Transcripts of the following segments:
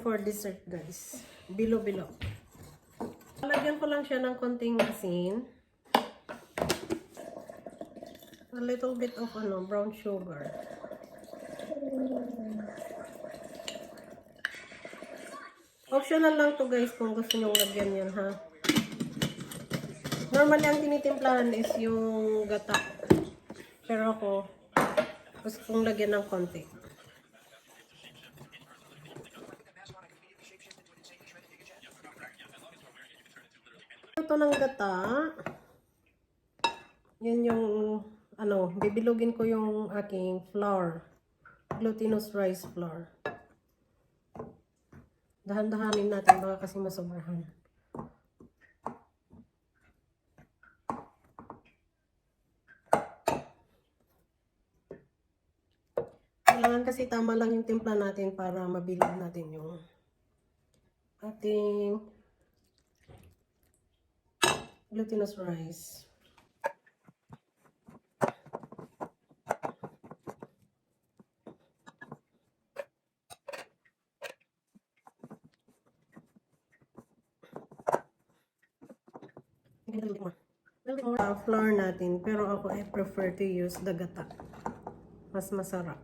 for dessert, guys. Bilo-bilo. Lagyan ko lang siya ng konting asin. A little bit of brown sugar. Optional lang to guys kung gusto nyo lagyan yan, ha. Normally ang tinitimplahan is yung gata. Pero ako, gusto kong lagyan ng konti. Ito ng gata. Yan yung, bibilugin ko yung aking flour. Glutinous rice flour. Dahan-dahanin natin baka kasi masobrahan. Kailangan kasi tama lang yung timpla natin para mabilog natin yung ating glutinous rice. Flour natin, pero ako I prefer to use the gata. Mas masarap.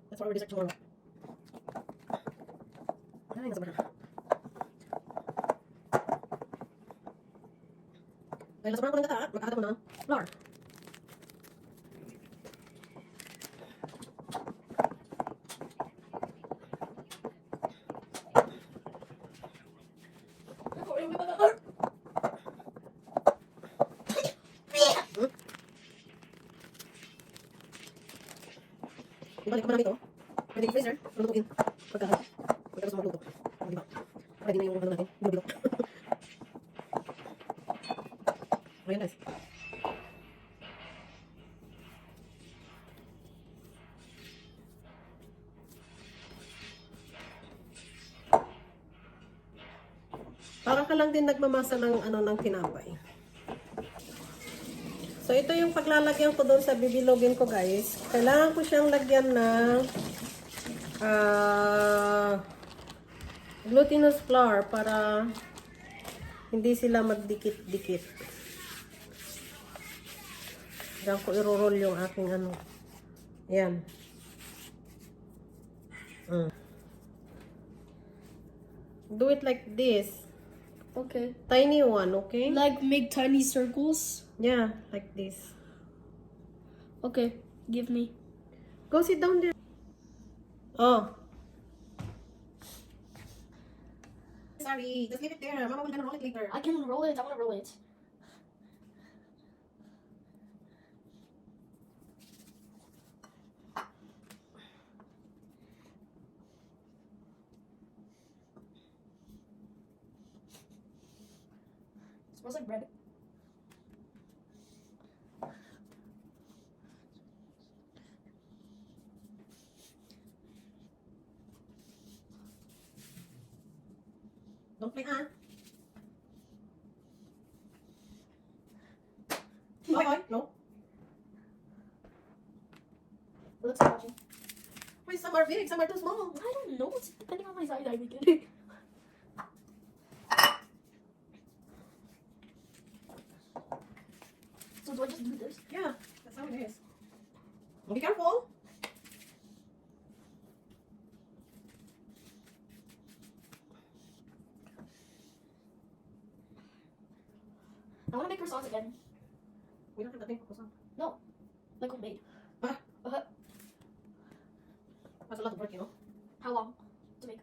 That's what we're dessert tomorrow. Ay, nasa butter. Dahil nasa butter ko ng gata, magkakata ko ng flour. Ibalik ko pa lang ito. Pwede i-freezer. Lutuin. Pagkatapos magluto. Diba? Ready na yung natin. Bilo-bilo. Ayan guys. Parang ka lang din nagmamasa ng ng tinapay. So, ito yung paglalagyan ko doon sa bibilogin ko, guys. Kailangan ko siyang lagyan ng glutinous flour para hindi sila magdikit-dikit. Diyan ko i-roll yung aking Ayan. Do it like this. Okay. Tiny one, okay? Like make tiny circles? Yeah, like this. Okay, give me. Go sit down there. Oh. Sorry, just leave it there. Mama will gonna roll it later. I can roll it. I want to roll it. It smells like bread. Don't play, huh? Okay, no. Let's watch it. Wait, some are big, some are too small. I don't know. It's depending on my size. I make it. So do I just do this? Yeah, that's how it is. Be careful. I want to make croissants again. We don't have that thing for croissant. No, like homemade. Huh? That's That's a lot of work, you know. How long to make?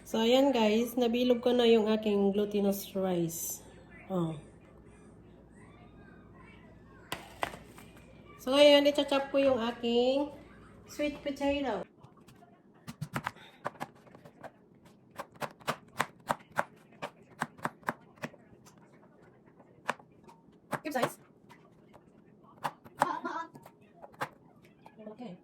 So, ayan guys, nabilog ko na yung aking glutinous rice. Oh. So, ngayon, i-chop ko yung aking sweet potato. Give size. Okay.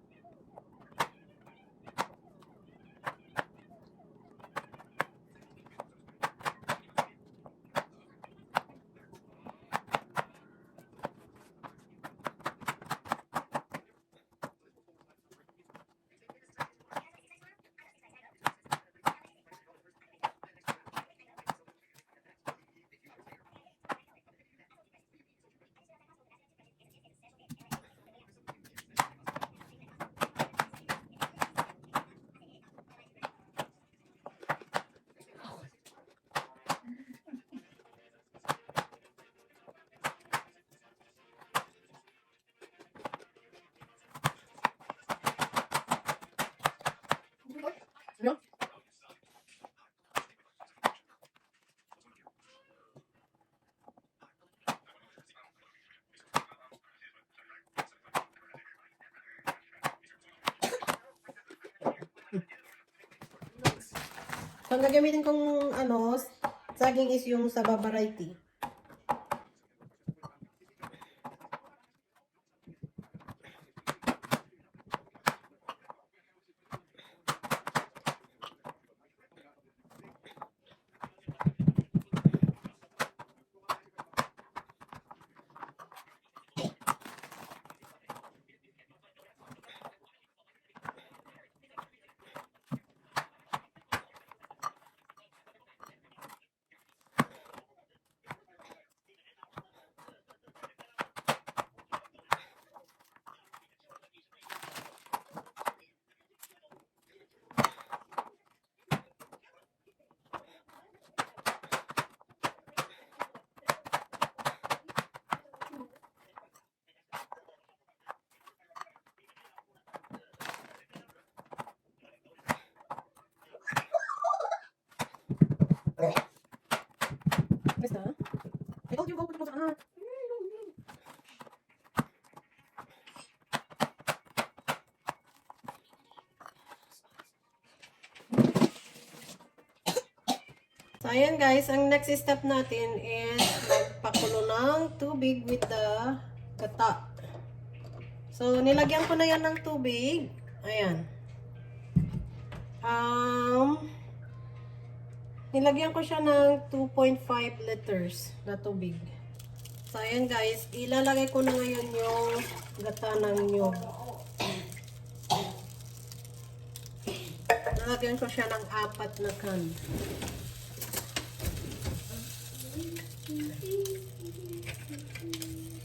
So, ang gagamitin kong ano, saging is yung Saba variety. Basta. I told you, go put it on. So, ayan guys, ang next step natin is magpakulo ng tubig with the gata. So, nilagyan ko na yan ng tubig. Ayan. Nilagyan ko siya ng 2.5 liters na tubig. So, ayan guys, ilalagay ko na ngayon yung gata ng nyog. Nalagyan ko siya ng 4 na can.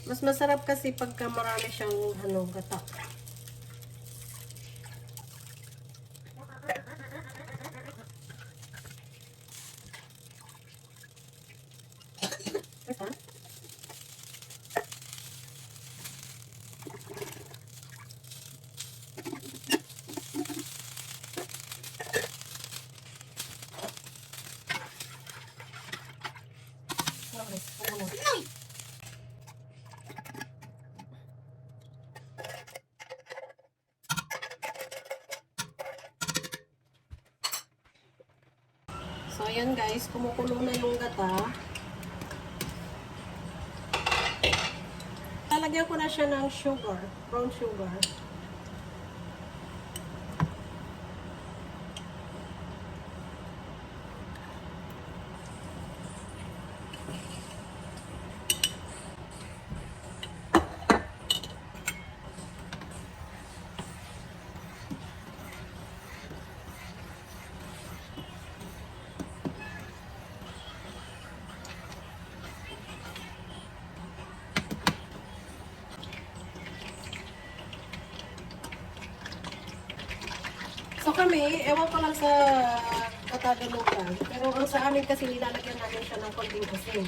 Mas masarap kasi pagka marami siyang gata. So, ayan guys, kumukulo na yung gata. Lalagyan ko na siya ng sugar, brown sugar. So kami, ewan ko lang sa Katagalugan, pero ang sa amin kasi nilalagyan natin siya ng konting asin.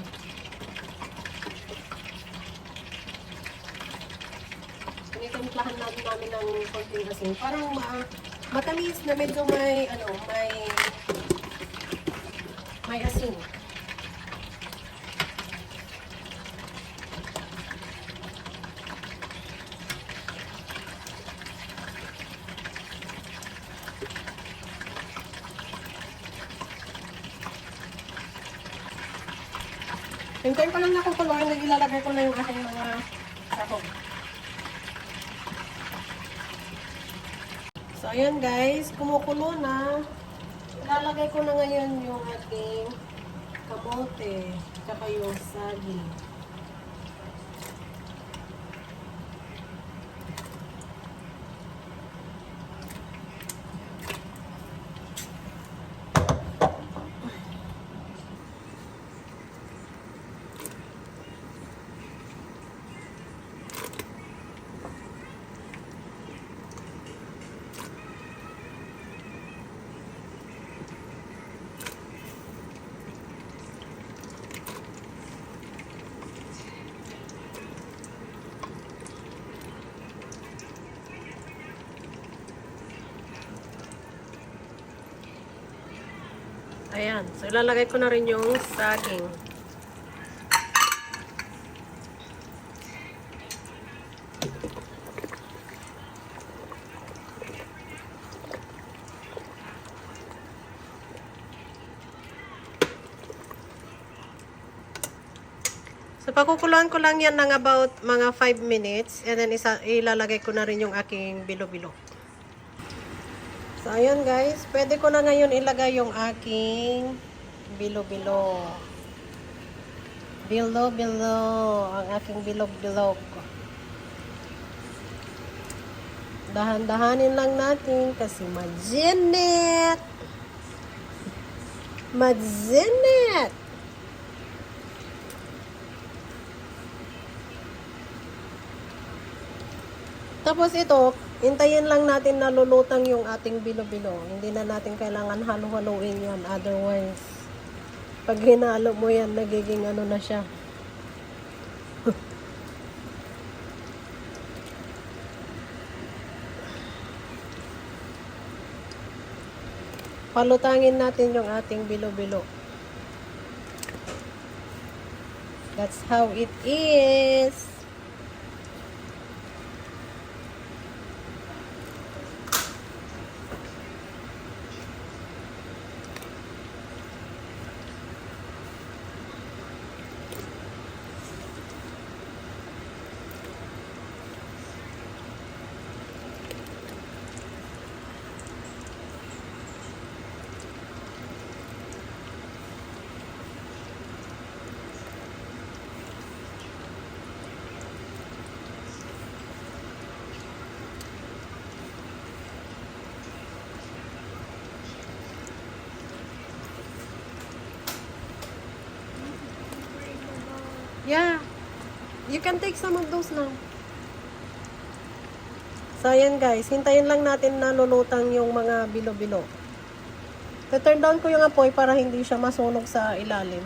Tinitimplahan namin ng konting asin. Parang matamis na medyo may asin. Hintayin ko lang na kukuluan na ilalagay ko na yung aking mga sahog. So, ayan guys, kumukulo na. Ilalagay ko na ngayon yung ating kamote, tsaka yung saging. Ayan. So, ilalagay ko na rin yung saging. So, pakukuluan ko lang yan ng about mga 5 minutes. And then, ilalagay ko na rin yung aking bilo-bilo. So, ayun guys. Pwede ko na ngayon ilagay yung aking bilo-bilo. Bilo-bilo. Ang aking bilog-bilog. Dahan-dahanin lang natin kasi maginit. Maginit. Tapos ito, hintayin lang natin na lulutang yung ating bilo-bilo. Hindi na natin kailangan halo-haloin yan. Otherwise, pag hinalo mo yan, nagiging ano na siya. Palutangin natin yung ating bilo-bilo. That's how it is. Yeah. You can take some of those now. So, ayan guys. Hintayin lang natin na lulutang yung mga bilo-bilo. Turn down ko yung apoy para hindi siya masunog sa ilalim.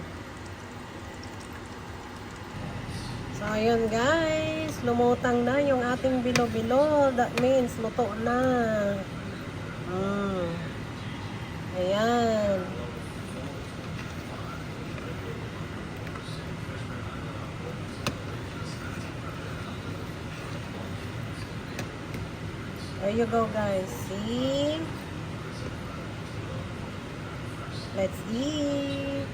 So, ayan guys. Lumutang na yung ating bilo-bilo. That means luto na. Ayan. There you go, guys. See? Let's eat.